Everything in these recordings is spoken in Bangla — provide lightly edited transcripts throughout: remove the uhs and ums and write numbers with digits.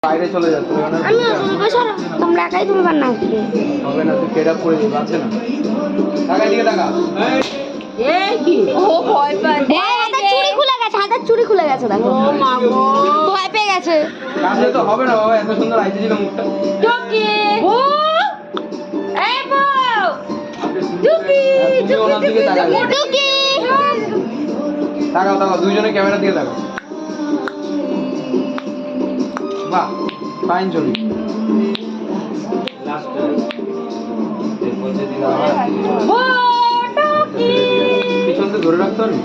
বাইরে চলে যাচ্ছে আমি তুলবো, সরো তোমরা একাই তুলবার না। হবে না, তুই কেডা করে দিবি, আছে না টাকা দিকে টাকা। এই কি ও ভয় পাচ্ছে, হাতের চুড়ি খুলে গেছে, হাতের চুড়ি খুলে গেছে, দেখো। ও মা গো, ভয় পেয়ে গেছে। কাছে তো হবে না বাবা, এত সুন্দর আইতে ছিল মুখটা। টুকি ও এই বউ টুকি তুমি ওনার দিকে তাকাও, টুকি তাকাও তাকাও, দুইজনে ক্যামেরার দিকে তাকাও। বাহ, ফাইন ছবি। ও টুকি পিছন দিয়ে ধরে রাখতে পারবি?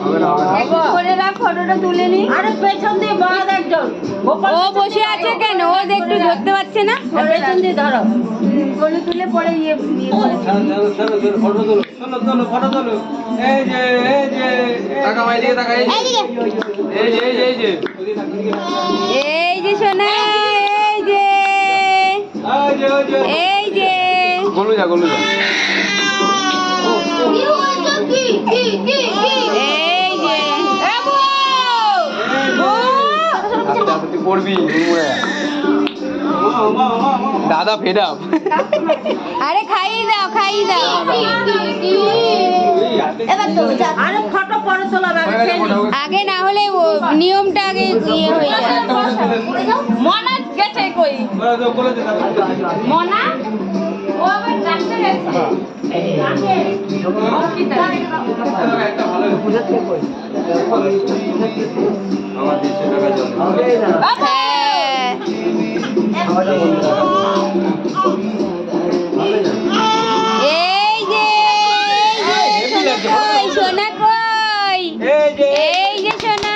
হবে না, হবে না। একটু করে রাখ, ফটোটা তুলে নি। আরে পেছন দিয়ে বাদ একজন ও বসে আছে কেন, ও একটু ধরতে পারছে না, পেছন দিয়ে ধরো, কোলে তুলে পরে ইয়ে ফটো তোলো, ফটো তোলো। এই যে টাকা মাই দিকে টাকা, এই যে এই যে এই যে সোনা, এই যে এই যে গলু যা গলু যা। এই যে তুই পড়বি দাদা ফেডা। আরে খাইয়ে দাও, খাইয়ে দাও। এবার তুমি যা। আরে ফটো পরে তোলাবে, আগে না হলে নিয়মটা আগে ইয়ে হয়ে যায়। মনা গেছে কই, মনা ও আবার ডাক্তার গেছে। আমার 200 টাকা জন্য। হ্যাঁ এই যে সোনা কই, এই যে সোনা,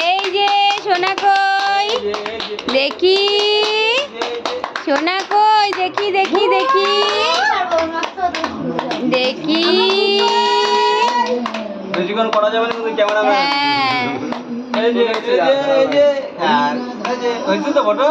এই যে সোনা কই, দেখি সোনা কই, দেখি দেখি দেখি দেখি। বেশিক্ষণ করা যাবে না, কিন্তু ক্যামেরা হ্যাঁ এই যে আর এই যে হইছে তো ফটো।